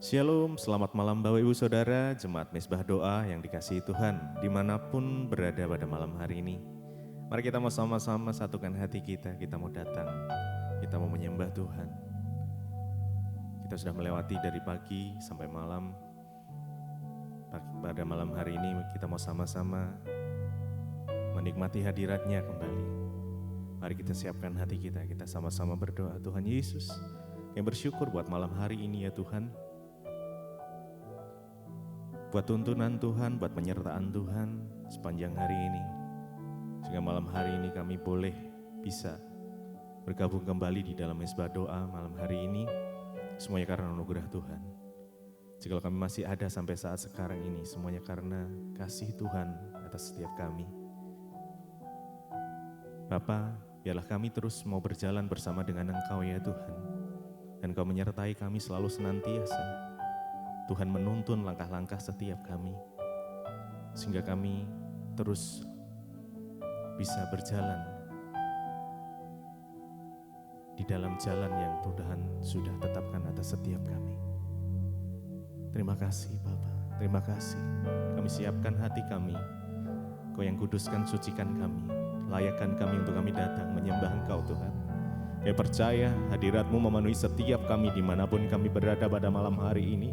Shalom, selamat malam Bapak Ibu Saudara, Jemaat Mezbah Doa yang dikasihi Tuhan, dimanapun berada pada malam hari ini. Mari kita mau sama-sama satukan hati kita mau datang, kita mau menyembah Tuhan. Kita sudah melewati dari pagi sampai malam, pada malam hari ini kita mau sama-sama menikmati hadirat-Nya kembali. Mari kita siapkan hati kita sama-sama berdoa. Tuhan Yesus, yang bersyukur buat malam hari ini ya Tuhan. Buat tuntunan Tuhan, buat penyertaan Tuhan sepanjang hari ini. Sehingga malam hari ini kami boleh bisa bergabung kembali di dalam mezbah doa malam hari ini. Semuanya karena anugerah Tuhan. Jika kami masih ada sampai saat sekarang ini, semuanya karena kasih Tuhan atas setiap kami. Bapa, biarlah kami terus mau berjalan bersama dengan Engkau ya Tuhan. Dan Engkau menyertai kami selalu senantiasa. Tuhan menuntun langkah-langkah setiap kami, sehingga kami terus bisa berjalan di dalam jalan yang Tuhan sudah tetapkan atas setiap kami. Terima kasih Bapa, terima kasih. Kami siapkan hati kami, Kau yang kuduskan, sucikan kami, layakkan kami untuk kami datang menyembah Engkau Tuhan. Kami percaya hadirat-Mu memenuhi setiap kami dimanapun kami berada pada malam hari ini.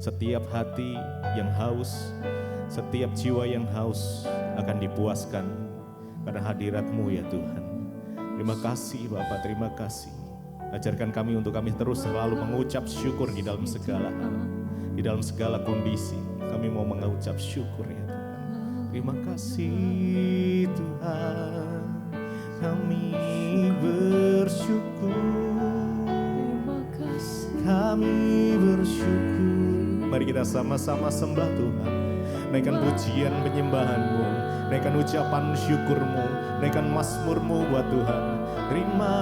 Setiap hati yang haus, setiap jiwa yang haus akan dipuaskan karena hadirat-Mu ya Tuhan. Terima kasih Bapak, terima kasih. Ajarkan kami untuk kami terus selalu mengucap syukur di dalam segala hal. Di dalam segala kondisi kami mau mengucap syukur ya Tuhan. Terima kasih Tuhan, kami bersyukur. Kami bersyukur. Mari kita sama-sama sembah Tuhan. Naikkan pujian penyembahan-Mu, naikkan ucapan syukur-Mu, naikkan mazmur-Mu buat Tuhan. Terima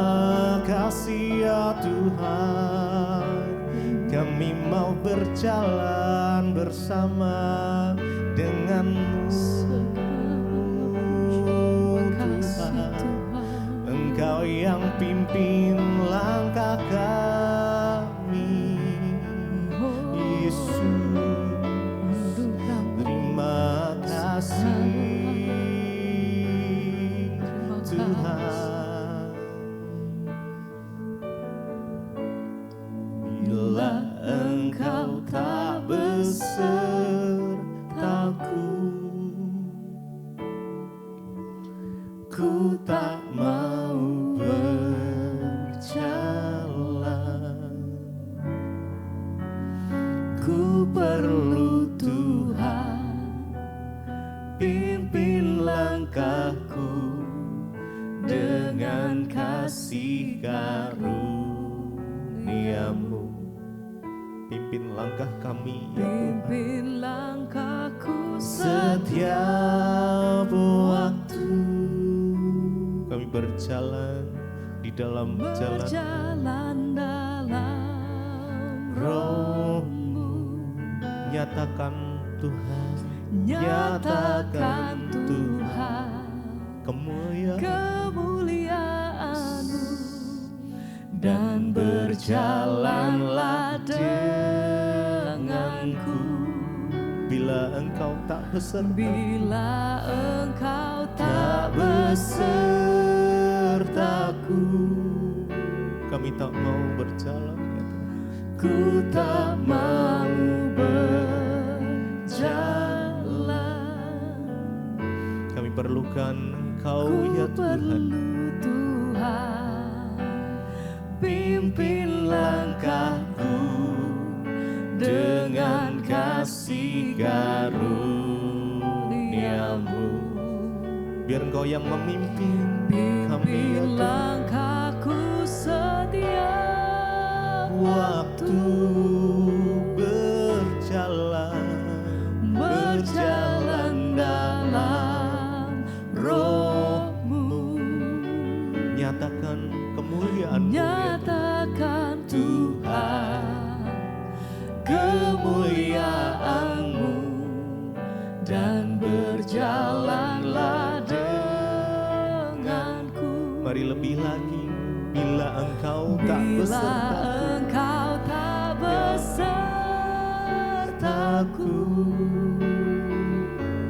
kasih ya Tuhan, kami mau berjalan bersama dengan-Mu Tuhan. Engkau yang pimpin langkah kami, Yesus. Terima kasih Tuhan. Bila Engkau tak besertaku, ku tak mau berjalan. Ku perlu Tuhan, pimpin langkahku dengan kasih karunia-Mu. Pimpin langkah kami ya Tuhan. Pimpin langkahku setiap waktu. Kami berjalan di dalam jalan dalam Roh-Mu. Nyatakan Tuhan, nyatakan Tuhan kemuliaan-Mu, dan berjalanlah denganku. Bila Engkau tak besertaku, bila Engkau tak besertaku, kami tak mau berjalan ya Tuhan. Ku tak mau berjalan. Kami perlukan Engkau ya Tuhan. Tuhan, pimpin langkahku dengan kasih karunia-Mu. Biar Engkau yang memimpin kami ya Tuhan. Langkahku setiap waktu berjalan dalam Roh-Mu. Nyatakan kemuliaan-Mu, nyatakan Tuhan kemuliaan-Mu, dan berjalanlah denganku. Mari lebih lagi. Bila Engkau tak besertaku, langkahku,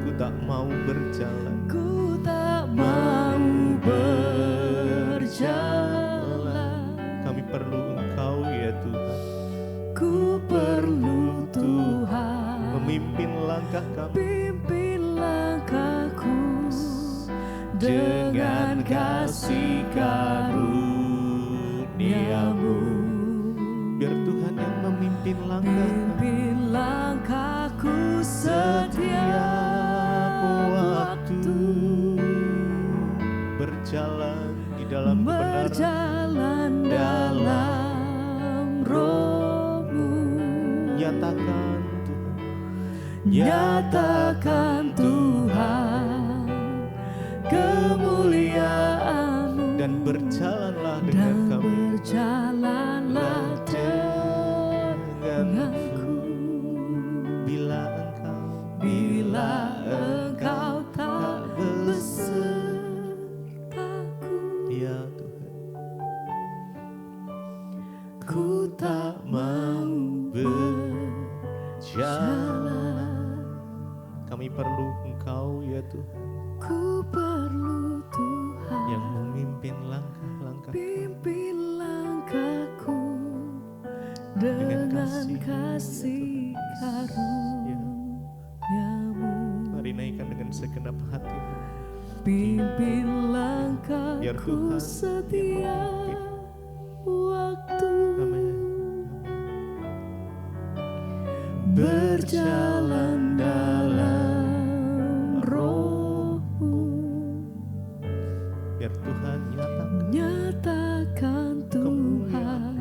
ku tak mau berjalan, ku tak mau berjalan. Kami perlu Engkau ya Tuhan. Ku perlu Tuhan, memimpin langkah kami, pimpin langkahku dengan kasih karunia-Mu. Biar Tuhan yang memimpin langkah kami, Pimpin langkahku setiap waktu, berjalan di dalam kebenaran, berjalan dalam Roh-Mu. nyatakan Tuhan, Nyatakan Tuhan kemuliaan-Mu, dan berjalanlah dengan dan kami, berjalanlah denganku. Bila Engkau tak besertaku, ya Tuhan, ku tak mau berjalan. Kami perlu Engkau ya Tuhan, Ku perlu Tuhan, yang memimpin langkah-langkah, pimpin langkahku Dengan dengan kasih-Mu, kasih karunia-Mu. mari naikkan dengan segenap hatimu. Pimpin Biar langkahku Tuhan setiap waktu, Amin. berjalan dalam Roh-Mu. Biar Tuhan Nyatakan Tuhan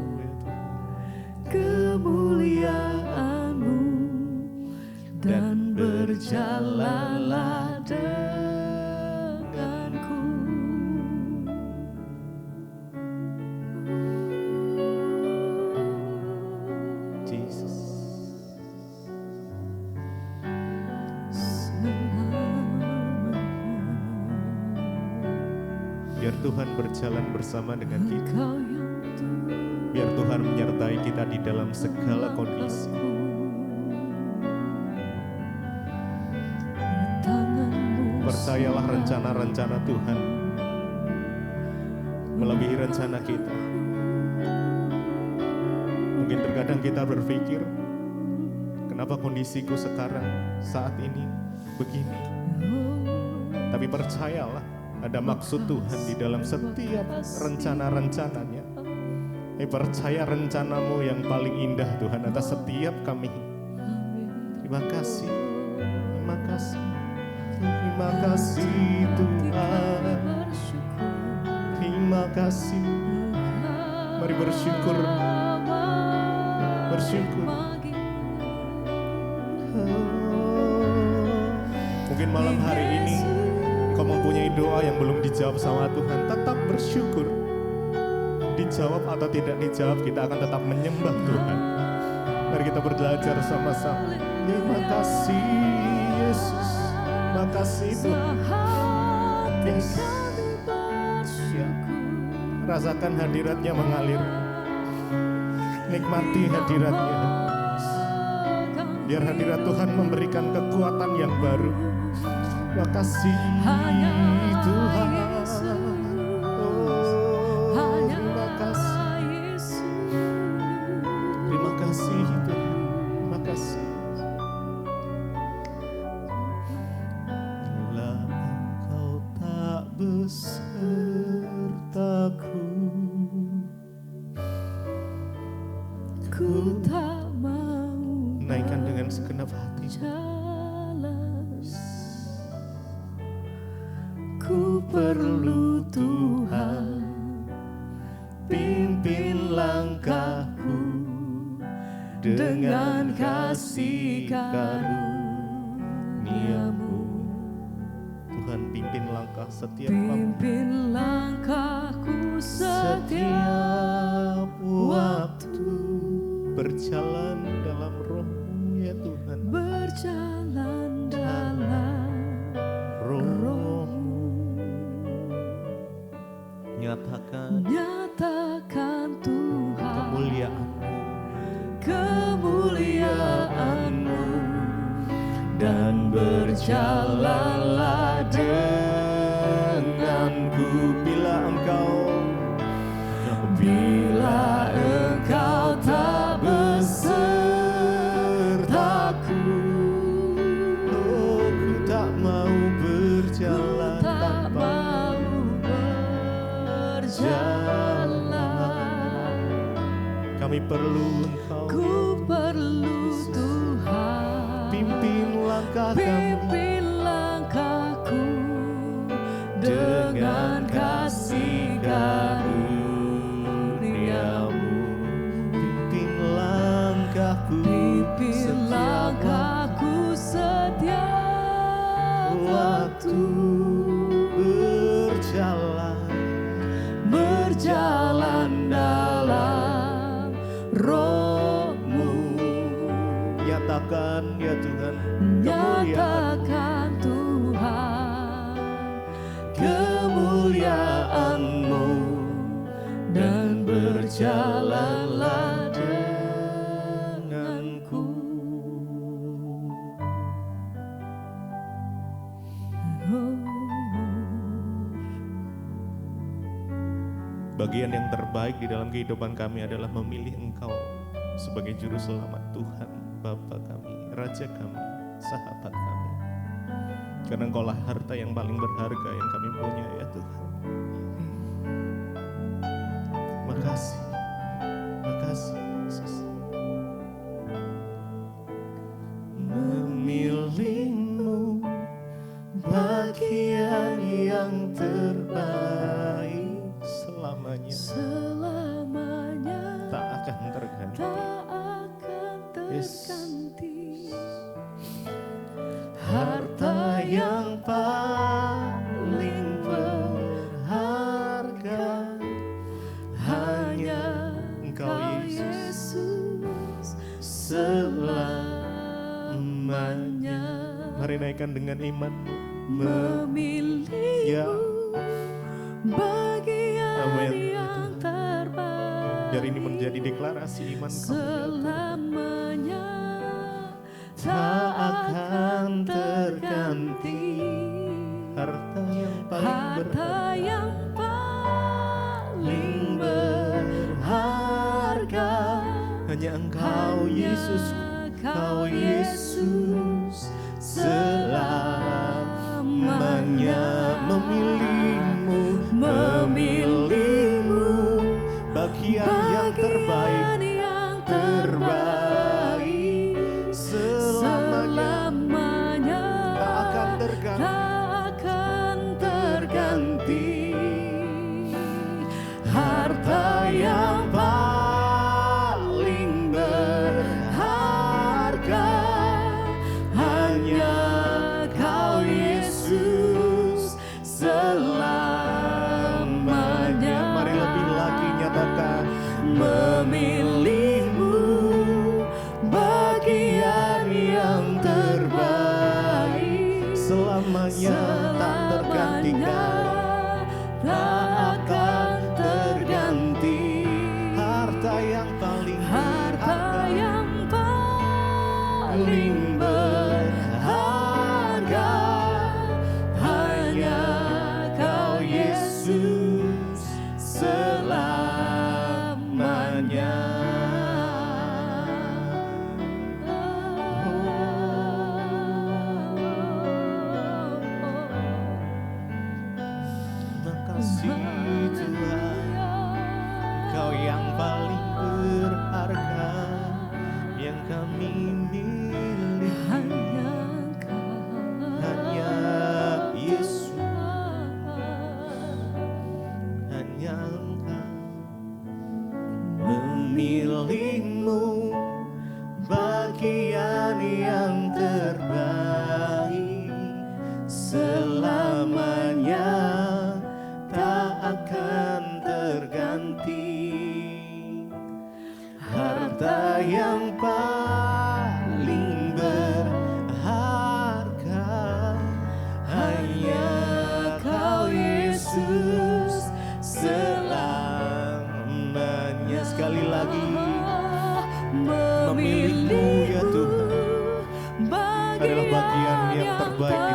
kemuliaan-Mu, dan berjalanlah denganku. Jesus. Biar Tuhan berjalan bersama dengan kita. Engkau yang Biar Tuhan menyertai kita di dalam segala kondisi. tangan-Mu Percayalah rencana-rencana Tuhan melebihi rencana kita. Mungkin terkadang kita berpikir, kenapa kondisiku sekarang, saat ini, begini. Tapi percayalah, ada maksud Tuhan di dalam setiap rencana-rencananya. Percaya rencana-Mu yang paling indah Tuhan atas setiap kami. Terima kasih, terima kasih, terima kasih Tuhan. Terima kasih. Mari bersyukur, bersyukur. Mungkin malam hari ini kau mempunyai doa yang belum dijawab sama Tuhan, tetap bersyukur. Dijawab atau tidak dijawab, kita akan tetap menyembah Tuhan. Mari kita belajar sama-sama. Terima kasih Yesus, terima kasih Tuhan. Yes. Ya. Rasakan hadiratnya mengalir, nikmati hadiratnya. Biar hadirat Tuhan memberikan kekuatan yang baru. Terima kasih Tuhan. Terima kasih. Terima kasih Tuhan. Terima kasih. Bila Engkau tak besertaku, ku tak mau naikkan dengan segenap hati. jalan. Ku perlu Tuhan, Pimpin langkahku dengan kasih karunia-Mu. Tuhan, pimpin langkah setiap hamba, pimpin langkahku setiap waktu, berjalan dalam Roh-Mu ya Tuhan. berjalan dalam Roh-Mu nyatakan Tuhan kemuliaan-Mu, kemuliaan-Mu, berjalanlah denganku bila engkau tak besertaku. Oh, ku tak mau berjalan Kami perlu engkau. Ku perlu Tuhan. Pimpin langkah kami, langkahku dengan kasih karuniamu. Pimpin langkahku setiap waktu berjalan dalam roh-Mu. Nyatakan ya Tuhan, nyatakan Tuhan kemuliaan-Mu dan berjalanlah denganku. Bagian yang terbaik di dalam kehidupan kami adalah memilih Engkau sebagai juru selamat Tuhan, Bapa kami, Raja kami, sahabat kami. Karena Engkaulah harta yang paling berharga yang kami punya ya Tuhan. Makasih Yesus. Memilih-Mu bagian yang terbaik selamanya tak akan terganti. Harta yang paling berharga hanya Engkau Yesus selamanya. Mari naikkan dengan iman-Mu. Memilih-Mu bagian yang terbaik. Biar ini menjadi deklarasi iman kami. Selamanya tak akan terganti. Harta yang paling berharga hanya Engkau Yesus, Engkau Yesus selamanya. Memilih-Mu bagian yang terbaik selamanya tak akan terganti. Harta yang paling berharga hanya Kau Yesus selamanya. Mari lebih lagi nyatakan, memilih-Mu bagian yang terbaik selamanya tak tergantikan, tak akan terganti. Harta yang paling berharga hanya Kau Yesus selamanya. Makasih Tuhan, Kau yang paling berharga yang kami miliki. Hanya Yesus, hanya Engkau. Memilih-Mu bagian yang terbaik selamanya tak akan terganti. Harta yang paling berharga hanya Kau Yesus selamanya. Sekali lagi, memilih-Mu ya Tuhan adalah bagian yang terbaik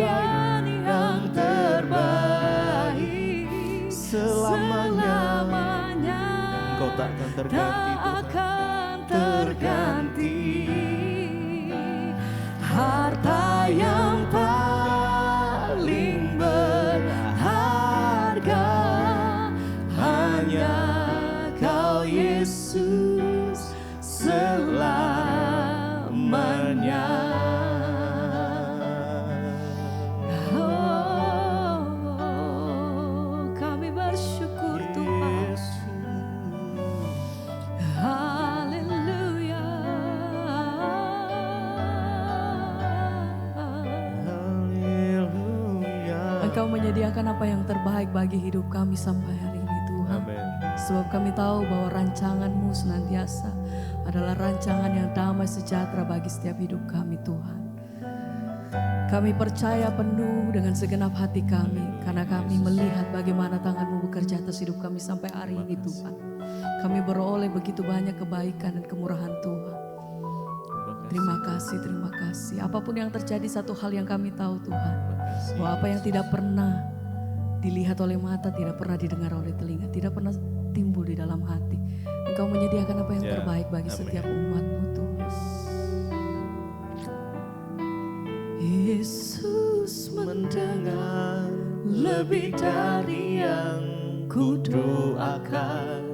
pelayan yang terbaik selamanya. Engkau takkan terganti, Tak akan terganti. Harta yang paling berharga hanya Kau Yesus selamanya. Oh, kami bersyukur Tuhan. Haleluya. Engkau menyediakan apa yang terbaik bagi hidup kami sampai hari ini Tuhan. Amin. Sebab kami tahu bahwa rancangan-Mu senantiasa adalah rancangan yang damai sejahtera bagi setiap hidup kami Tuhan. Kami percaya penuh dengan segenap hati kami karena kami melihat bagaimana tangan-Mu bekerja atas hidup kami sampai hari ini Tuhan. Kami beroleh begitu banyak kebaikan dan kemurahan Tuhan. Terima kasih, terima kasih. Apapun yang terjadi, satu hal yang kami tahu Tuhan, bahwa apa yang tidak pernah dilihat oleh mata, tidak pernah didengar oleh telinga, tidak pernah timbul di dalam hati. Engkau menyediakan apa yang terbaik bagi setiap umat-Mu Tuhan. Yesus mendengar lebih dari yang kudoakan.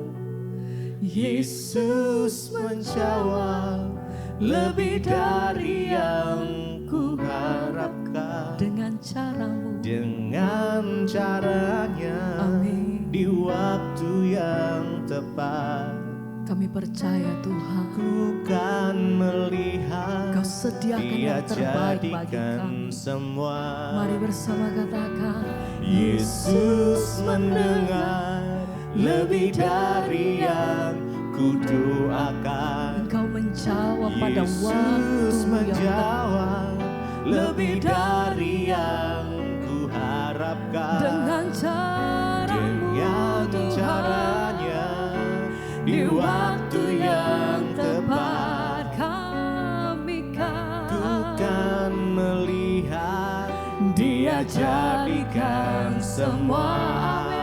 Yesus menjawab lebih dari yang kuharapkan. Dengan caramu, Dengan caranya, amin. di waktu yang tepat, Kami percaya Tuhan, ku kan melihat Kau sediakan Dia yang terbaik bagi jadikan kami. semua. Mari bersama katakan, Yesus mendengar lebih dari yang kudoakan. Engkau menjawab pada Yesus waktu yang menjawab lebih dari yang kuharapkan. dengan caramu Dengan Tuhan, caranya, di waktu yang tepat kami kan melihat Dia jadikan semua. Amin.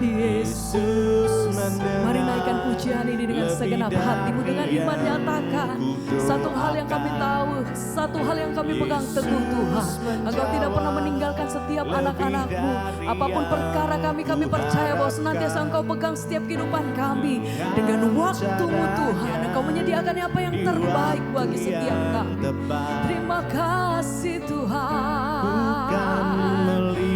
Yesus, mari naikkan pujian ini dengan segenap hatimu, dengan iman nyatakan satu hal yang kami tahu, satu hal yang kami pegang teguh Tuhan. Engkau tidak pernah meninggalkan setiap anak-anak-Mu. Apapun perkara kami percaya bahwa senantiasa Engkau pegang setiap kehidupan kami. Dengan waktu-Mu Tuhan, Engkau menyediakan apa yang terbaik bagi setiap kami. Terima kasih Tuhan.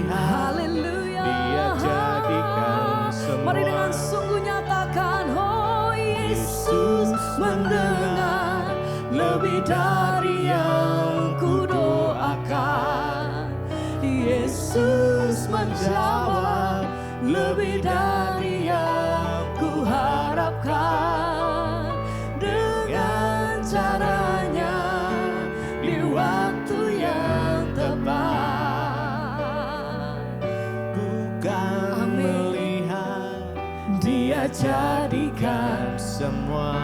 Haleluya. Dia jadikan semua. Mari dengan sungguh nyatakan, oh Yesus mendengar lebih dari yang kudoakan. Yesus menjawab lebih dari yang kuharapkan. Dengan caranya, di waktu yang tepat, Bukan amin. melihat Dia jadikan semua.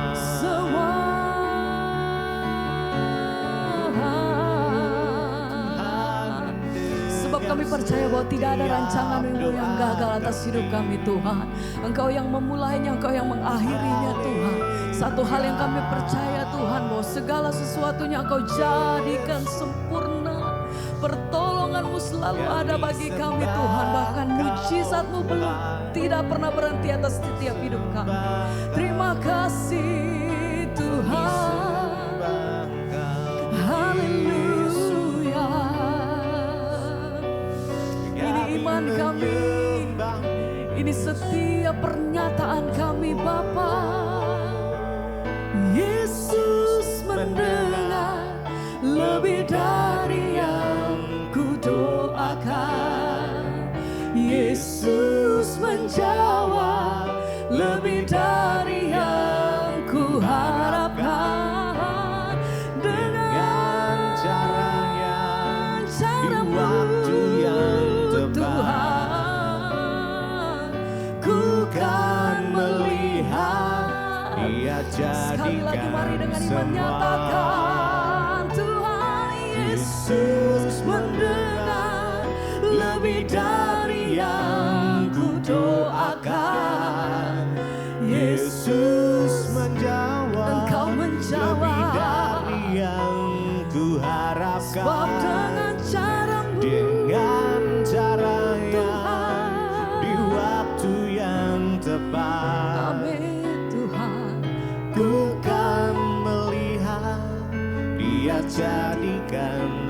Sebab kami percaya bahwa tidak ada rancangan-Mu yang gagal atas hidup kami Tuhan. Engkau yang memulainya, Engkau yang mengakhirinya Tuhan. Satu hal yang kami percaya Tuhan, bahwa segala sesuatunya Engkau jadikan sempurna. Pertolongan-Mu selalu ada bagi kami Tuhan. Bahkan mujizat-Mu belum tidak pernah berhenti atas setiap hidup kami. Terima kasih Tuhan. Haleluya. Ini iman kami, ini setiap pernyataan kami Bapa. Yesus mendengar lebih dari yang kudoakan. Yesus menjawab lebih dari yang kuharapkan. Dengan Caranya, di caramu waktu yang tepat, Tuhan, ku kan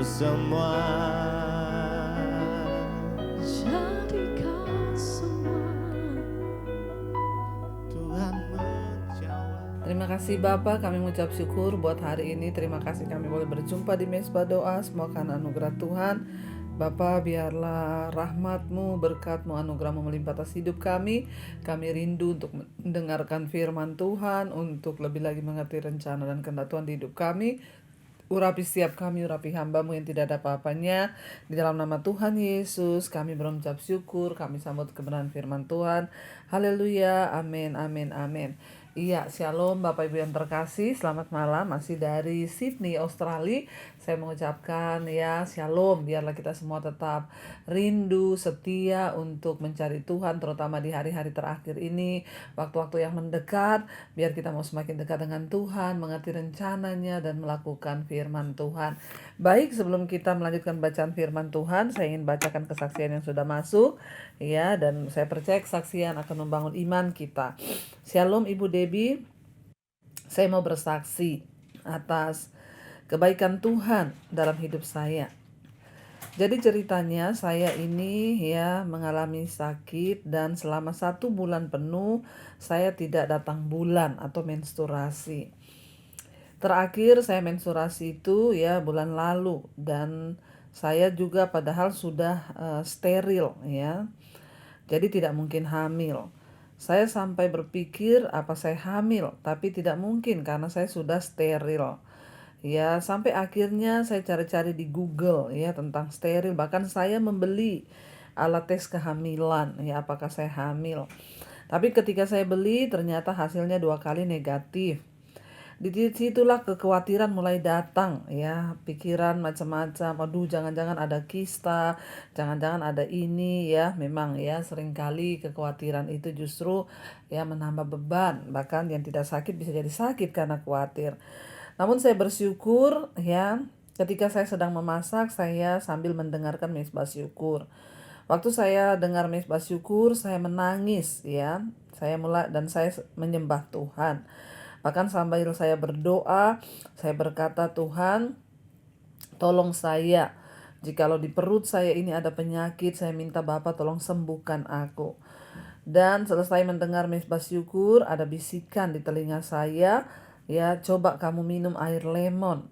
semua. Jadikan semua. Tuhan menjawab. Terima kasih Bapa, kami mengucap syukur buat hari ini. Terima kasih kami boleh berjumpa di Mesbah Doa. Semua karena anugerah Tuhan. Bapa, biarlah rahmat-Mu, berkat-Mu, anugerah-Mu melimpah atas hidup kami. Kami rindu untuk mendengarkan firman Tuhan, untuk lebih lagi mengerti rencana dan kehendak Tuhan di hidup kami. Urapi setiap kami, urapi hamba-Mu yang tidak ada apa-apanya. Di dalam nama Tuhan Yesus, kami berucap syukur, kami sambut kebenaran firman Tuhan. Haleluya, amin, amin, amin. Iya, shalom Bapak Ibu yang terkasih, selamat malam, masih dari Sydney, Australia. Saya mengucapkan ya shalom, biarlah kita semua tetap rindu, setia untuk mencari Tuhan, terutama di hari-hari terakhir ini, waktu-waktu yang mendekat, biar kita mau semakin dekat dengan Tuhan, mengerti rencananya, dan melakukan firman Tuhan. Baik, sebelum kita melanjutkan bacaan firman Tuhan, saya ingin bacakan kesaksian yang sudah masuk, ya, dan saya percaya kesaksian akan membangun iman kita. Shalom Ibu Debbie, saya mau bersaksi atas kebaikan Tuhan dalam hidup saya. Jadi ceritanya saya ini ya mengalami sakit dan selama 1 bulan penuh saya tidak datang bulan atau menstruasi. Terakhir saya menstruasi itu ya bulan lalu dan saya juga padahal sudah steril ya. Jadi tidak mungkin hamil. Saya sampai berpikir apa saya hamil, tapi tidak mungkin karena saya sudah steril. Ya, sampai akhirnya saya cari-cari di Google ya tentang steril. Bahkan saya membeli alat tes kehamilan ya apakah saya hamil. Tapi ketika saya beli ternyata hasilnya 2 kali negatif. Di situlah kekhawatiran mulai datang ya, pikiran macam-macam, aduh jangan-jangan ada kista, jangan-jangan ada ini ya. Memang ya seringkali kekhawatiran itu justru ya menambah beban, bahkan yang tidak sakit bisa jadi sakit karena khawatir. Namun saya bersyukur ya, ketika saya sedang memasak saya sambil mendengarkan Mesbah Syukur. Waktu saya dengar Mesbah Syukur saya menangis ya, saya menyembah Tuhan. Bahkan sambil saya berdoa, saya berkata, Tuhan, tolong saya. Jikalau di perut saya ini ada penyakit, saya minta Bapa tolong sembuhkan aku. Dan selesai mendengar Mesbah Syukur, ada bisikan di telinga saya, ya coba kamu minum air lemon.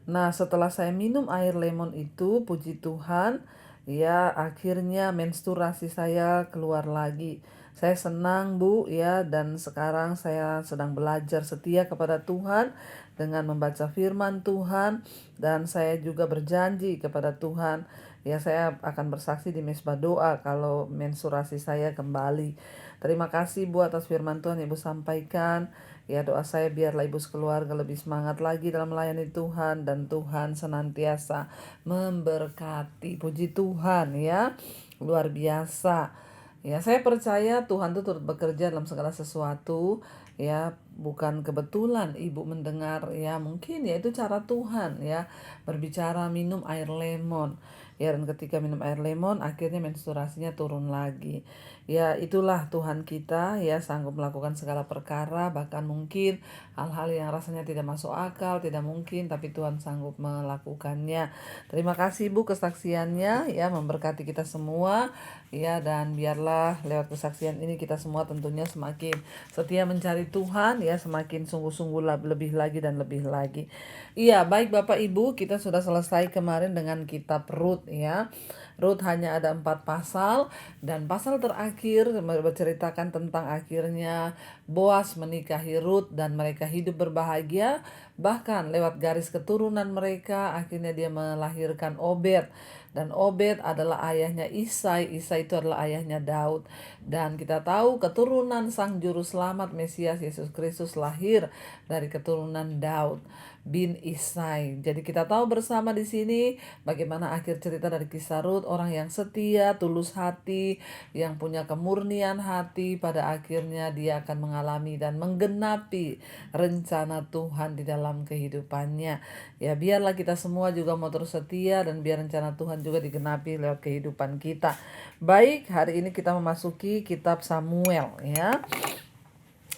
Nah setelah saya minum air lemon itu, puji Tuhan, ya akhirnya menstruasi saya keluar lagi. Saya senang Bu ya, dan sekarang saya sedang belajar setia kepada Tuhan dengan membaca firman Tuhan, dan saya juga berjanji kepada Tuhan ya saya akan bersaksi di Mesbah Doa kalau menstruasi saya kembali. Terima kasih Bu atas firman Tuhan yang Ibu sampaikan. Ya doa saya biarlah Ibu sekeluarga lebih semangat lagi dalam melayani Tuhan, dan Tuhan senantiasa memberkati. Puji Tuhan ya, luar biasa. Ya, saya percaya Tuhan itu turut bekerja dalam segala sesuatu. Ya, bukan kebetulan Ibu mendengar ya, mungkin ya itu cara Tuhan ya berbicara minum air lemon. Ya, dan ketika minum air lemon akhirnya menstruasinya turun lagi. Ya, itulah Tuhan kita ya, sanggup melakukan segala perkara, bahkan mungkin hal-hal yang rasanya tidak masuk akal, tidak mungkin, tapi Tuhan sanggup melakukannya. Terima kasih Bu kesaksiannya ya, memberkati kita semua ya, dan biarlah lewat kesaksian ini kita semua tentunya semakin setia mencari Tuhan ya, semakin sungguh-sungguh lebih lagi dan lebih lagi. Iya, baik Bapak Ibu, kita sudah selesai kemarin dengan kitab Rut ya. Rut hanya ada 4 pasal, dan pasal terakhir berceritakan tentang akhirnya Boas menikahi Rut dan mereka hidup berbahagia. Bahkan lewat garis keturunan mereka akhirnya dia melahirkan Obed, dan Obed adalah ayahnya Isai. Isai itu adalah ayahnya Daud, dan kita tahu keturunan sang juru selamat Mesias Yesus Kristus lahir dari keturunan Daud bin Isai. Jadi kita tahu bersama di sini bagaimana akhir cerita dari kisah Rut, orang yang setia, tulus hati, yang punya kemurnian hati, pada akhirnya dia akan mengalami dan menggenapi rencana Tuhan di dalam kehidupannya. Ya, biarlah kita semua juga mau terus setia, dan biar rencana Tuhan juga digenapi lewat kehidupan kita. Baik, hari ini kita memasuki kitab Samuel ya.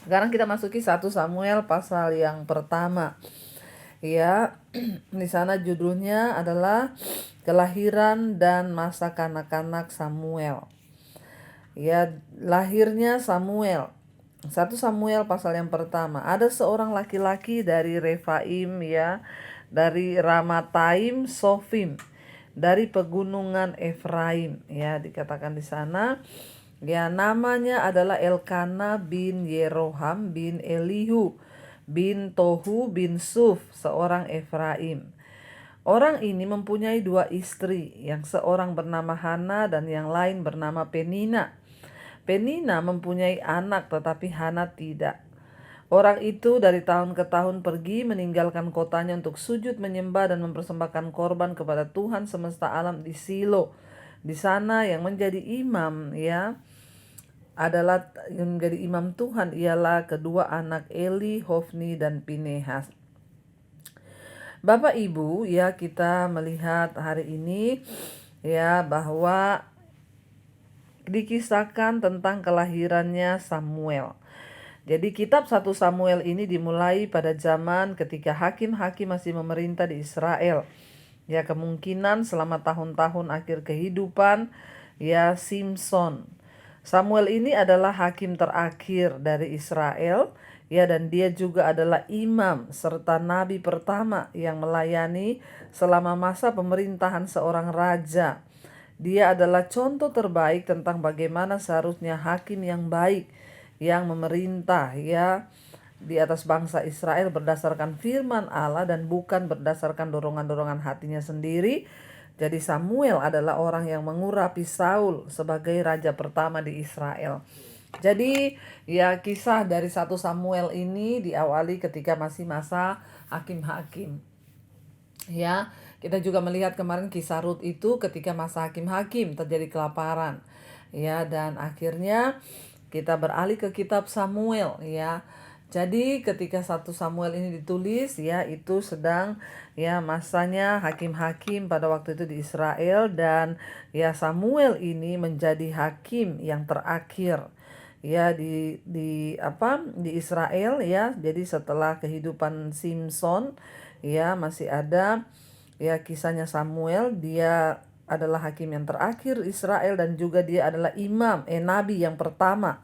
Sekarang kita masuki 1 Samuel pasal yang pertama. Ya, di sana judulnya adalah kelahiran dan masa kanak-kanak Samuel. Ya, lahirnya Samuel. 1 Samuel pasal yang pertama. Ada seorang laki-laki dari Refaim, ya, dari Ramataim Sofim, dari pegunungan Efraim, ya, dikatakan di sana. Ya, namanya adalah Elkana bin Yeroham bin Elihu bin Tohu bin Suf, seorang Efraim. Orang ini mempunyai 2 istri, yang seorang bernama Hana dan yang lain bernama Penina. Penina mempunyai anak tetapi Hana tidak. Orang itu dari tahun ke tahun pergi meninggalkan kotanya untuk sujud menyembah dan mempersembahkan korban kepada Tuhan semesta alam di Silo. Di sana yang menjadi imam, ya, adalah yang menjadi imam Tuhan ialah kedua anak Eli, Hofni dan Pinehas. Bapak Ibu, ya, kita melihat hari ini, ya, bahwa dikisahkan tentang kelahirannya Samuel. Jadi kitab 1 Samuel ini dimulai pada zaman ketika hakim-hakim masih memerintah di Israel. Ya, kemungkinan selama tahun-tahun akhir kehidupan, ya, Simson. Samuel ini adalah hakim terakhir dari Israel, ya, dan dia juga adalah imam serta nabi pertama yang melayani selama masa pemerintahan seorang raja. Dia adalah contoh terbaik tentang bagaimana seharusnya hakim yang baik yang memerintah, ya, di atas bangsa Israel berdasarkan firman Allah dan bukan berdasarkan dorongan-dorongan hatinya sendiri. Jadi Samuel adalah orang yang mengurapi Saul sebagai raja pertama di Israel. Jadi, ya, kisah dari 1 Samuel ini diawali ketika masih masa hakim-hakim. Ya, kita juga melihat kemarin kisah Rut itu ketika masa hakim-hakim terjadi kelaparan. Ya, dan akhirnya kita beralih ke kitab Samuel, ya. Jadi ketika 1 Samuel ini ditulis, ya, itu sedang, ya, masanya hakim-hakim pada waktu itu di Israel, dan, ya, Samuel ini menjadi hakim yang terakhir, ya, di Israel, ya. Jadi setelah kehidupan Simson, ya, masih ada, ya, kisahnya Samuel. Dia adalah hakim yang terakhir Israel dan juga dia adalah imam, nabi yang pertama,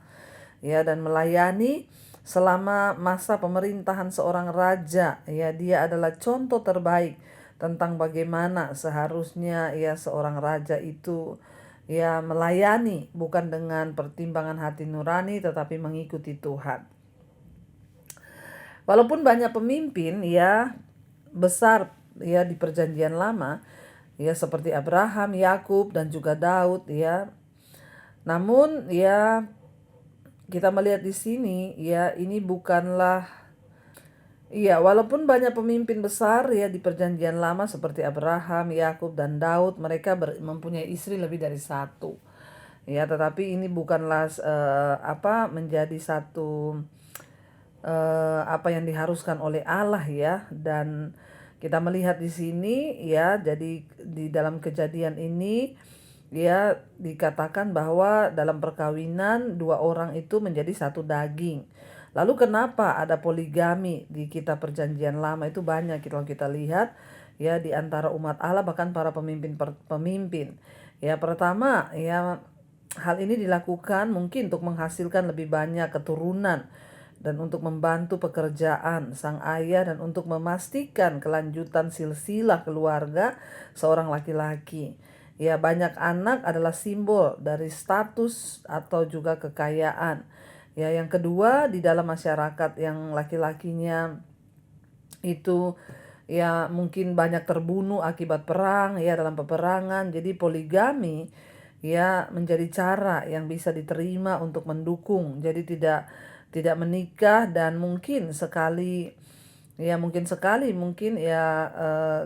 ya, dan melayani selama masa pemerintahan seorang raja. Ya, dia adalah contoh terbaik tentang bagaimana seharusnya, ya, seorang raja itu, ya, melayani bukan dengan pertimbangan hati nurani tetapi mengikuti Tuhan. Walaupun banyak pemimpin, ya, besar, ya, di perjanjian lama, ya, seperti Abraham, Yakub dan juga Daud, ya. Namun, ya, kita melihat di sini, ya, ini bukanlah, iya, walaupun banyak pemimpin besar, ya, di perjanjian lama seperti Abraham, Yakub dan Daud, mereka mempunyai istri lebih dari 1. Ya, tetapi ini bukanlah menjadi satu apa yang diharuskan oleh Allah, ya. Dan kita melihat di sini, ya, jadi di dalam kejadian ini, ya, dikatakan bahwa dalam perkawinan 2 orang itu menjadi satu daging. Lalu kenapa ada poligami di kitab perjanjian lama? Itu banyak kalau kita lihat, ya, di antara umat Allah bahkan para pemimpin. Ya, pertama, ya, hal ini dilakukan mungkin untuk menghasilkan lebih banyak keturunan dan untuk membantu pekerjaan sang ayah dan untuk memastikan kelanjutan silsilah keluarga seorang laki-laki. Ya, banyak anak adalah simbol dari status atau juga kekayaan. Ya, yang kedua, di dalam masyarakat yang laki-lakinya itu, ya, mungkin banyak terbunuh akibat perang, ya, dalam peperangan. Jadi poligami, ya, menjadi cara yang bisa diterima untuk mendukung. Jadi tidak menikah dan mungkin sekali, ya,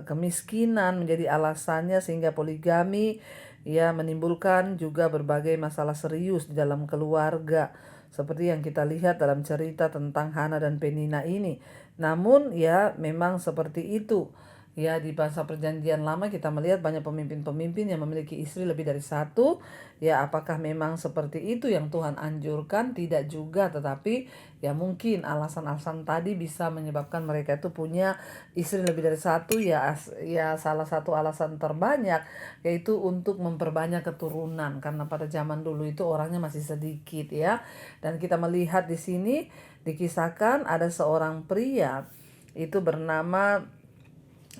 kemiskinan menjadi alasannya sehingga poligami, ya, menimbulkan juga berbagai masalah serius di dalam keluarga seperti yang kita lihat dalam cerita tentang Hana dan Penina ini. Namun, ya, memang seperti itu, Ya, di masa perjanjian lama kita melihat banyak pemimpin-pemimpin yang memiliki istri lebih dari satu. Ya, apakah memang seperti itu yang Tuhan anjurkan? Tidak juga, tetapi ya mungkin alasan-alasan tadi bisa menyebabkan mereka itu punya istri lebih dari satu. Ya salah satu alasan terbanyak yaitu untuk memperbanyak keturunan, karena pada zaman dulu itu orangnya masih sedikit ya. Dan kita melihat di sini dikisahkan ada seorang pria itu bernama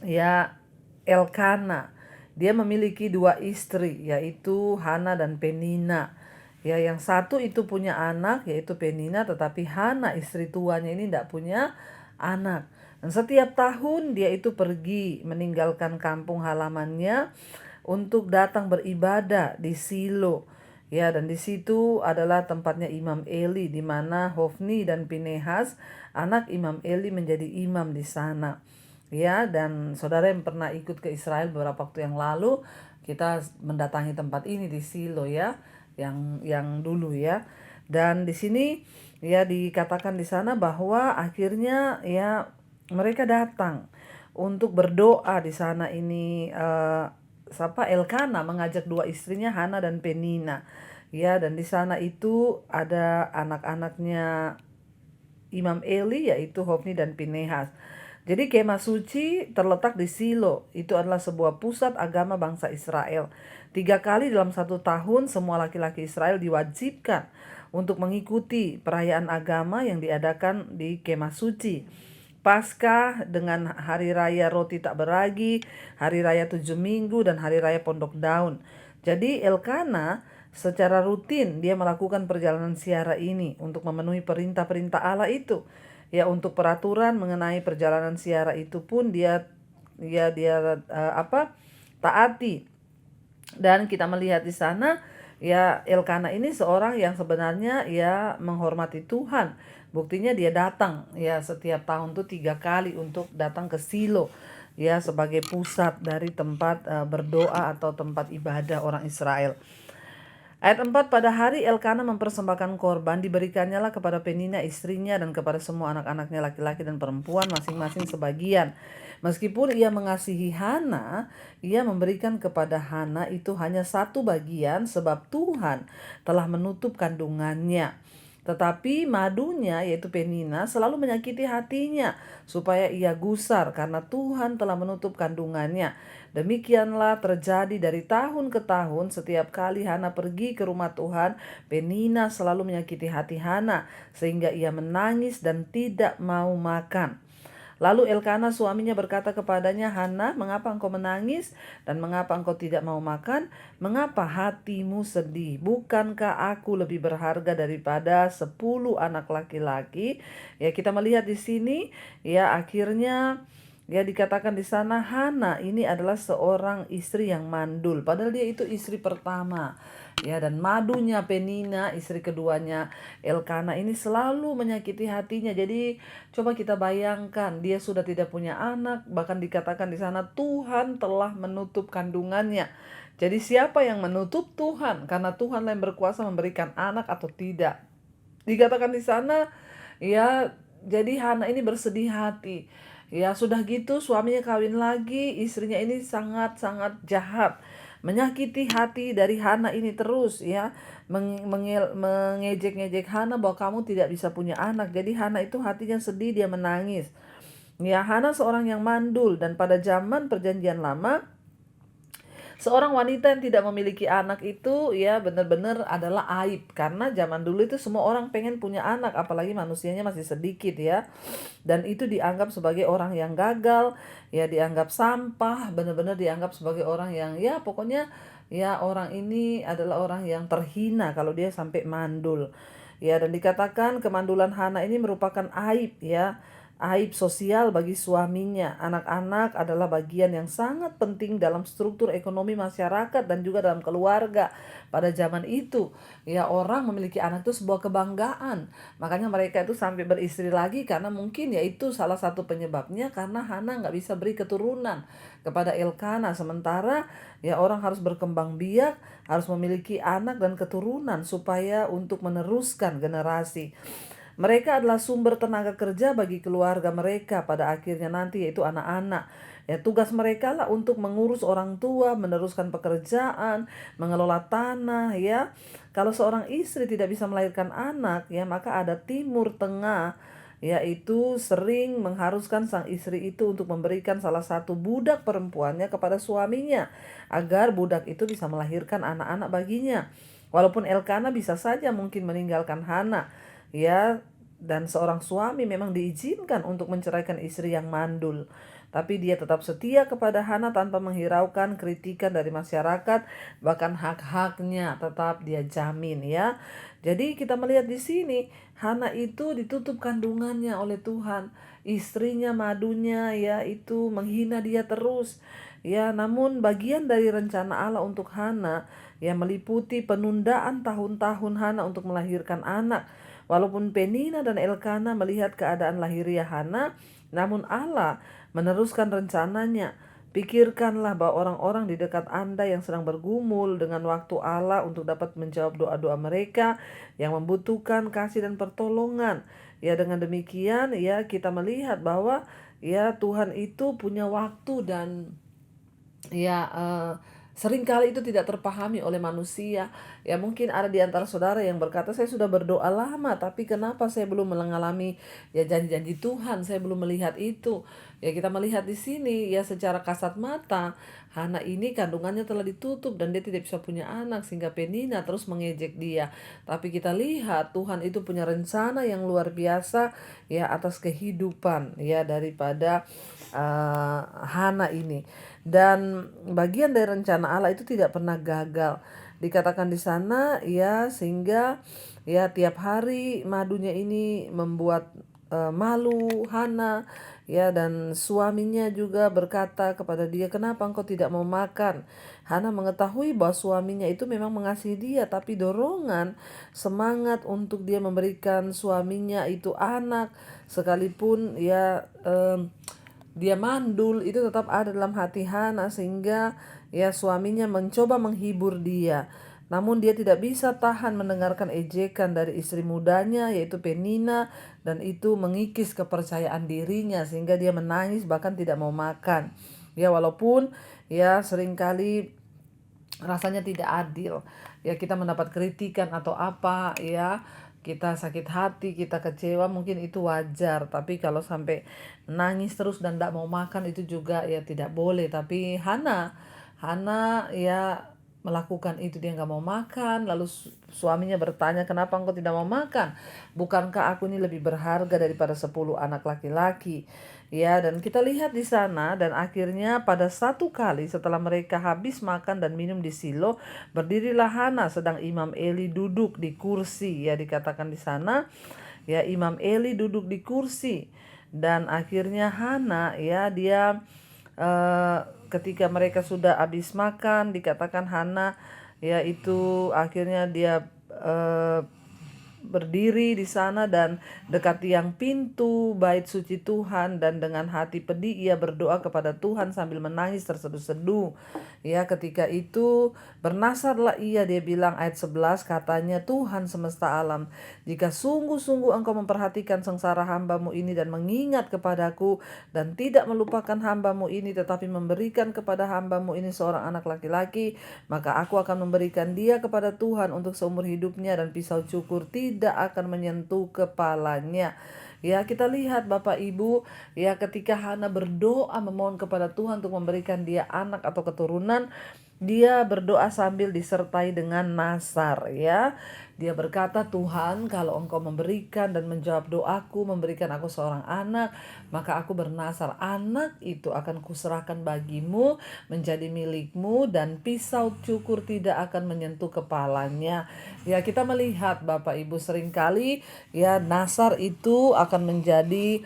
ya Elkana. Dia memiliki dua istri, yaitu Hana dan Penina. Ya, yang satu itu punya anak, yaitu Penina, tetapi Hana istri tuanya ini tidak punya anak. Dan setiap tahun dia itu pergi meninggalkan kampung halamannya untuk datang beribadah di Silo. Ya, dan di situ adalah tempatnya Imam Eli, di mana Hofni dan Pinehas, anak Imam Eli, menjadi imam di sana. Ya, dan saudara yang pernah ikut ke Israel beberapa waktu yang lalu, kita mendatangi tempat ini di Silo ya, yang dulu ya. Dan di sini ya dikatakan di sana bahwa akhirnya ya mereka datang untuk berdoa di sana ini. Elkana mengajak dua istrinya Hana dan Penina. Ya, dan di sana itu ada anak-anaknya Imam Eli, yaitu Hofni dan Pinehas. Jadi kemah suci terletak di Silo. Itu adalah sebuah pusat agama bangsa Israel. 3 kali dalam 1 tahun semua laki-laki Israel diwajibkan untuk mengikuti perayaan agama yang diadakan di kemah suci. Paskah dengan hari raya roti tak beragi, hari raya 7 minggu, dan hari raya pondok daun. Jadi Elkana secara rutin dia melakukan perjalanan ziarah ini untuk memenuhi perintah-perintah Allah itu. Ya, untuk peraturan mengenai perjalanan ziarah itu pun dia taati. Dan kita melihat di sana ya Elkana ini seorang yang sebenarnya ya menghormati Tuhan. Buktinya dia datang ya setiap tahun tuh 3 kali untuk datang ke Silo ya sebagai pusat dari tempat berdoa atau tempat ibadah orang Israel. Ayat 4, pada hari Elkana mempersembahkan korban, diberikannya lah kepada Penina istrinya dan kepada semua anak-anaknya laki-laki dan perempuan masing-masing sebagian. Meskipun ia mengasihi Hana, ia memberikan kepada Hana itu hanya 1 bagian sebab Tuhan telah menutup kandungannya. Tetapi madunya, yaitu Penina, selalu menyakiti hatinya supaya ia gusar karena Tuhan telah menutup kandungannya. Demikianlah terjadi dari tahun ke tahun. Setiap kali Hana pergi ke rumah Tuhan, Penina selalu menyakiti hati Hana sehingga ia menangis dan tidak mau makan. Lalu Elkana suaminya berkata kepadanya, Hana, mengapa engkau menangis dan mengapa engkau tidak mau makan? Mengapa hatimu sedih? Bukankah aku lebih berharga daripada 10 anak laki-laki? Ya, kita melihat di sini ya akhirnya ya dikatakan di sana Hana ini adalah seorang istri yang mandul, padahal dia itu istri pertama. Ya, dan madunya Penina, istri keduanya Elkana, ini selalu menyakiti hatinya. Jadi coba kita bayangkan, dia sudah tidak punya anak, bahkan dikatakan di sana Tuhan telah menutup kandungannya. Jadi siapa yang menutup? Tuhan, karena Tuhan yang berkuasa memberikan anak atau tidak. Dikatakan di sana ya, jadi Hana ini bersedih hati. Ya, sudah gitu suaminya kawin lagi, istrinya ini sangat-sangat jahat, menyakiti hati dari Hana ini terus ya, mengejek-ngejek Hana bahwa kamu tidak bisa punya anak. Jadi Hana itu hatinya sedih, dia menangis. Ya, Hana seorang yang mandul, dan pada zaman perjanjian lama seorang wanita yang tidak memiliki anak itu ya benar-benar adalah aib, karena zaman dulu itu semua orang pengen punya anak, apalagi manusianya masih sedikit ya. Dan itu dianggap sebagai orang yang gagal, ya dianggap sampah, benar-benar dianggap sebagai orang yang ya pokoknya ya orang ini adalah orang yang terhina kalau dia sampai mandul. Ya, dan dikatakan kemandulan Hana ini merupakan aib ya. Aib sosial bagi suaminya. Anak-anak adalah bagian yang sangat penting dalam struktur ekonomi masyarakat dan juga dalam keluarga pada zaman itu. Ya, orang memiliki anak itu sebuah kebanggaan. Makanya mereka itu sampai beristri lagi, karena mungkin ya itu salah satu penyebabnya, karena Hana nggak bisa beri keturunan kepada Elkana. Sementara ya orang harus berkembang biak, harus memiliki anak dan keturunan supaya untuk meneruskan generasi. Mereka adalah sumber tenaga kerja bagi keluarga mereka pada akhirnya nanti, yaitu anak-anak. Ya tugas mereka lah untuk mengurus orang tua, meneruskan pekerjaan, mengelola tanah ya. Kalau seorang istri tidak bisa melahirkan anak ya, maka ada Timur Tengah, yaitu sering mengharuskan sang istri itu untuk memberikan salah satu budak perempuannya kepada suaminya agar budak itu bisa melahirkan anak-anak baginya. Walaupun Elkana bisa saja mungkin meninggalkan Hana ya, dan seorang suami memang diizinkan untuk menceraikan istri yang mandul. Tapi dia tetap setia kepada Hana tanpa menghiraukan kritikan dari masyarakat, bahkan hak-haknya tetap dia jamin ya. Jadi kita melihat di sini Hana itu ditutup kandungannya oleh Tuhan. Istrinya madunya ya itu menghina dia terus. Ya, namun bagian dari rencana Allah untuk Hana yang meliputi penundaan tahun-tahun Hana untuk melahirkan anak. Walaupun Penina dan Elkana melihat keadaan lahiriah Hana, namun Allah meneruskan rencananya. Pikirkanlah bahwa orang-orang di dekat Anda yang sedang bergumul dengan waktu Allah untuk dapat menjawab doa-doa mereka yang membutuhkan kasih dan pertolongan. Ya, dengan demikian ya kita melihat bahwa ya Tuhan itu punya waktu dan ya seringkali itu tidak terpahami oleh manusia. Ya mungkin ada di antara saudara yang berkata, saya sudah berdoa lama tapi kenapa saya belum mengalami ya janji-janji Tuhan, saya belum melihat itu. Ya kita melihat di sini ya secara kasat mata Hana ini kandungannya telah ditutup dan dia tidak bisa punya anak, sehingga Penina terus mengejek dia. Tapi kita lihat Tuhan itu punya rencana yang luar biasa ya atas kehidupan ya daripada Hana ini. Dan bagian dari rencana Allah itu tidak pernah gagal. Dikatakan di sana ya sehingga ya tiap hari madunya ini membuat malu Hana ya, dan suaminya juga berkata kepada dia, kenapa engkau tidak mau makan? Hana mengetahui bahwa suaminya itu memang mengasihi dia, tapi dorongan semangat untuk dia memberikan suaminya itu anak sekalipun ya dia mandul itu tetap ada dalam hati Hana, sehingga ya suaminya mencoba menghibur dia. Namun dia tidak bisa tahan mendengarkan ejekan dari istri mudanya yaitu Penina, dan itu mengikis kepercayaan dirinya sehingga dia menangis bahkan tidak mau makan. Ya walaupun ya seringkali rasanya tidak adil. Ya kita mendapat kritikan atau apa ya, kita sakit hati, kita kecewa, mungkin itu wajar. Tapi kalau sampai nangis terus dan tidak mau makan itu juga ya tidak boleh. Tapi Hana ya melakukan itu, dia nggak mau makan. Lalu suaminya bertanya, kenapa engkau tidak mau makan? Bukankah aku ini lebih berharga daripada 10 anak laki-laki? Ya, dan kita lihat di sana, dan akhirnya pada satu kali setelah mereka habis makan dan minum di Silo, berdirilah Hana sedang Imam Eli duduk di kursi. Ya, dikatakan di sana, ya Imam Eli duduk di kursi. Dan akhirnya Hana ya dia ketika mereka sudah habis makan, dikatakan Hana yaitu akhirnya dia berdiri di sana dan dekat tiang pintu bait suci Tuhan, dan dengan hati pedih ia berdoa kepada Tuhan sambil menangis terseduh-seduh. Ya ketika itu bernasarlah ia, dia bilang ayat 11 katanya, Tuhan semesta alam, jika sungguh-sungguh engkau memperhatikan sengsara hambamu ini dan mengingat kepadaku dan tidak melupakan hambamu ini tetapi memberikan kepada hambamu ini seorang anak laki-laki, maka aku akan memberikan dia kepada Tuhan untuk seumur hidupnya dan pisau cukur tidak akan menyentuh kepalanya. Ya kita lihat Bapak Ibu ya ketika Hana berdoa memohon kepada Tuhan untuk memberikan dia anak atau keturunan, dia berdoa sambil disertai dengan nasar ya. Dia berkata, Tuhan kalau engkau memberikan dan menjawab doaku, memberikan aku seorang anak, maka aku bernasar anak itu akan kuserahkan bagimu menjadi milikmu dan pisau cukur tidak akan menyentuh kepalanya. Ya kita melihat Bapak Ibu seringkali ya nasar itu akan menjadi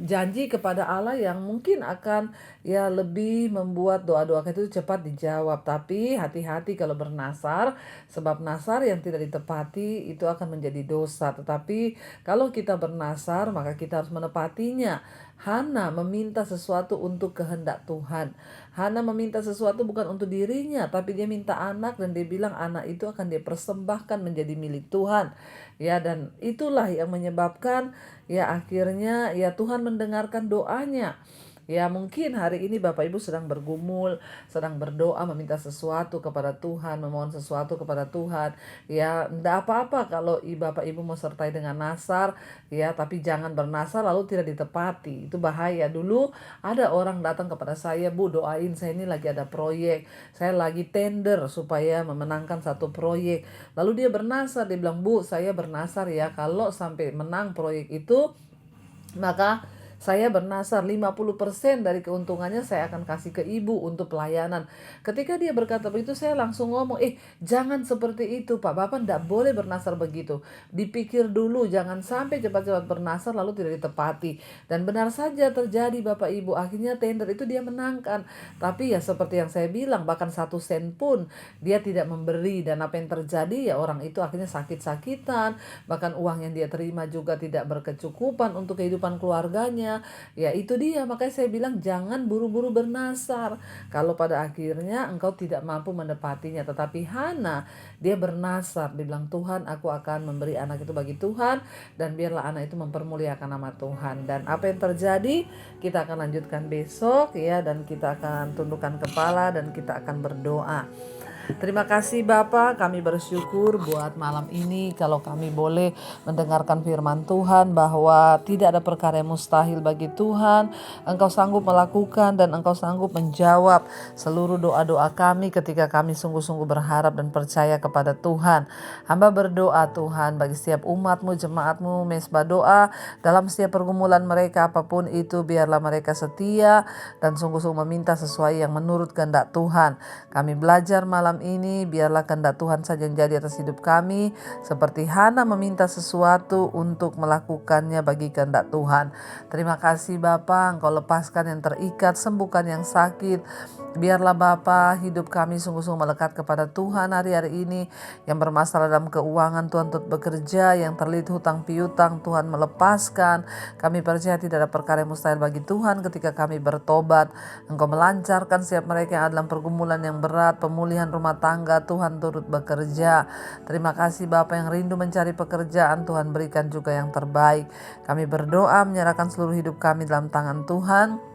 janji kepada Allah yang mungkin akan ya lebih membuat doa-doa kita itu cepat dijawab. Tapi hati-hati kalau bernasar, sebab nasar yang tidak ditepati itu akan menjadi dosa. Tetapi kalau kita bernasar maka kita harus menepatinya. Hana meminta sesuatu untuk kehendak Tuhan. Hana meminta sesuatu bukan untuk dirinya, tapi dia minta anak dan dia bilang anak itu akan dia persembahkan menjadi milik Tuhan. Ya dan itulah yang menyebabkan ya akhirnya ya Tuhan mendengarkan doanya. Ya mungkin hari ini Bapak Ibu sedang bergumul, sedang berdoa meminta sesuatu kepada Tuhan, memohon sesuatu kepada Tuhan. Ya enggak apa-apa kalau Bapak Ibu mau sertai dengan nasar, ya tapi jangan bernasar lalu tidak ditepati. Itu bahaya. Dulu ada orang datang kepada saya, Bu doain saya ini lagi ada proyek, saya lagi tender supaya memenangkan satu proyek. Lalu dia bernasar, dia bilang, Bu saya bernasar ya kalau sampai menang proyek itu, maka saya bernasar 50% dari keuntungannya saya akan kasih ke ibu untuk pelayanan. Ketika dia berkata begitu, saya langsung ngomong, jangan seperti itu Pak, Bapak tidak boleh bernasar begitu. Dipikir dulu, jangan sampai cepat-cepat bernasar lalu tidak ditepati. Dan benar saja terjadi Bapak Ibu, akhirnya tender itu dia menangkan. Tapi ya seperti yang saya bilang, bahkan 1 sen pun dia tidak memberi. Dan apa yang terjadi, ya orang itu akhirnya sakit-sakitan. Bahkan uang yang dia terima juga tidak berkecukupan untuk kehidupan keluarganya. Ya itu dia, makanya saya bilang jangan buru-buru bernasar kalau pada akhirnya engkau tidak mampu menepatinya. Tetapi Hana, dia bernasar, dia bilang, Tuhan aku akan memberi anak itu bagi Tuhan, dan biarlah anak itu mempermuliakan nama Tuhan. Dan apa yang terjadi kita akan lanjutkan besok ya, dan kita akan tundukkan kepala dan kita akan berdoa. Terima kasih Bapak, kami bersyukur buat malam ini kalau kami boleh mendengarkan firman Tuhan bahwa tidak ada perkara yang mustahil bagi Tuhan. Engkau sanggup melakukan dan Engkau sanggup menjawab seluruh doa-doa kami ketika kami sungguh-sungguh berharap dan percaya kepada Tuhan. Hamba berdoa Tuhan bagi setiap umat-Mu, jemaat-Mu, mesbah doa dalam setiap pergumulan mereka apapun itu, biarlah mereka setia dan sungguh-sungguh meminta sesuai yang menurut kehendak Tuhan. Kami belajar malam ini, biarlah kehendak Tuhan saja yang jadi atas hidup kami, seperti Hana meminta sesuatu untuk melakukannya bagi kehendak Tuhan. Terima kasih Bapa, Engkau lepaskan yang terikat, sembuhkan yang sakit. Biarlah Bapa, hidup kami sungguh-sungguh melekat kepada Tuhan hari-hari ini. Yang bermasalah dalam keuangan, Tuhan turut bekerja. Yang terlilit hutang piutang, Tuhan melepaskan. Kami percaya tidak ada perkara yang mustahil bagi Tuhan ketika kami bertobat. Engkau melancarkan setiap mereka yang ada dalam pergumulan yang berat, pemulihan rumah tangga, Tuhan turut bekerja. Terima kasih Bapa, yang rindu mencari pekerjaan, Tuhan berikan juga yang terbaik. Kami berdoa menyerahkan seluruh hidup kami dalam tangan Tuhan.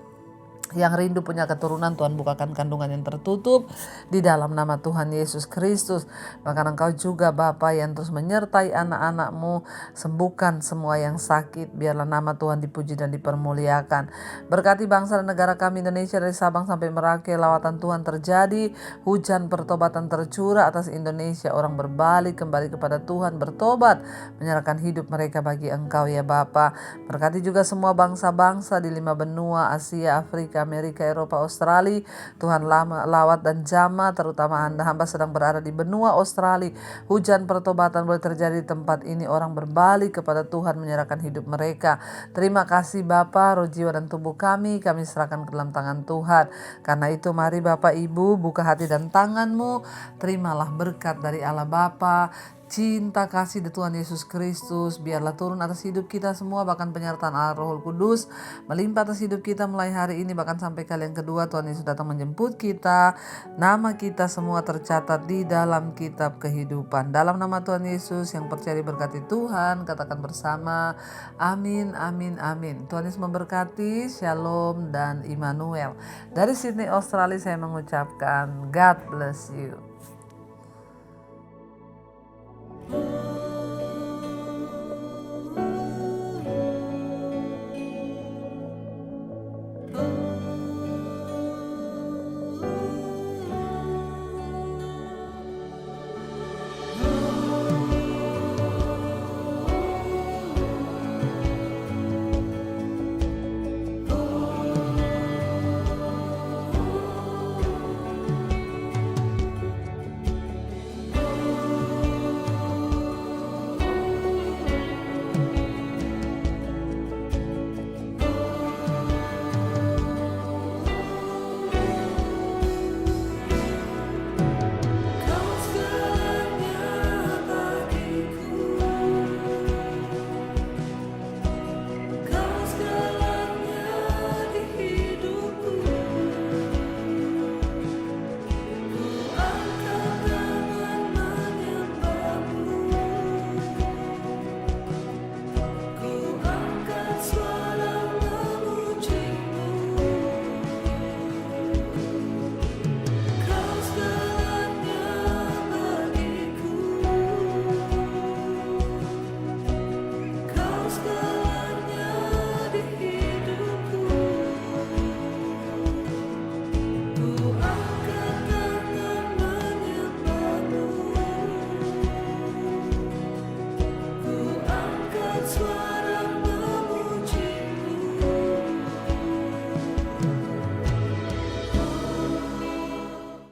Yang rindu punya keturunan, Tuhan bukakan kandungan yang tertutup di dalam nama Tuhan Yesus Kristus. Bahkan Engkau juga Bapa yang terus menyertai anak-anak-Mu, sembuhkan semua yang sakit, biarlah nama Tuhan dipuji dan dipermuliakan. Berkati bangsa dan negara kami Indonesia dari Sabang sampai Merauke, lawatan Tuhan terjadi, hujan pertobatan tercurah atas Indonesia, orang berbalik kembali kepada Tuhan, bertobat, menyerahkan hidup mereka bagi Engkau ya Bapa. Berkati juga semua bangsa-bangsa di 5 benua, Asia, Afrika, Amerika, Eropa, Australia. Tuhan lawat dan jamah, terutama hamba sedang berada di benua Australia. Hujan pertobatan boleh terjadi di tempat ini, orang berbalik kepada Tuhan, menyerahkan hidup mereka. Terima kasih Bapa, roh jiwa dan tubuh kami serahkan ke dalam tangan Tuhan. Karena itu mari Bapak Ibu buka hati dan tangan-Mu, terimalah berkat dari Allah Bapa, cinta kasih dari Tuhan Yesus Kristus, biarlah turun atas hidup kita semua, bahkan penyertaan Allah Roh Kudus melimpah atas hidup kita mulai hari ini bahkan sampai kali yang kedua Tuhan Yesus datang menjemput kita. Nama kita semua tercatat di dalam kitab kehidupan. Dalam nama Tuhan Yesus, yang percaya diberkati Tuhan, katakan bersama, amin, amin, amin. Tuhan Yesus memberkati, shalom dan Immanuel. Dari Sydney, Australia saya mengucapkan God bless you.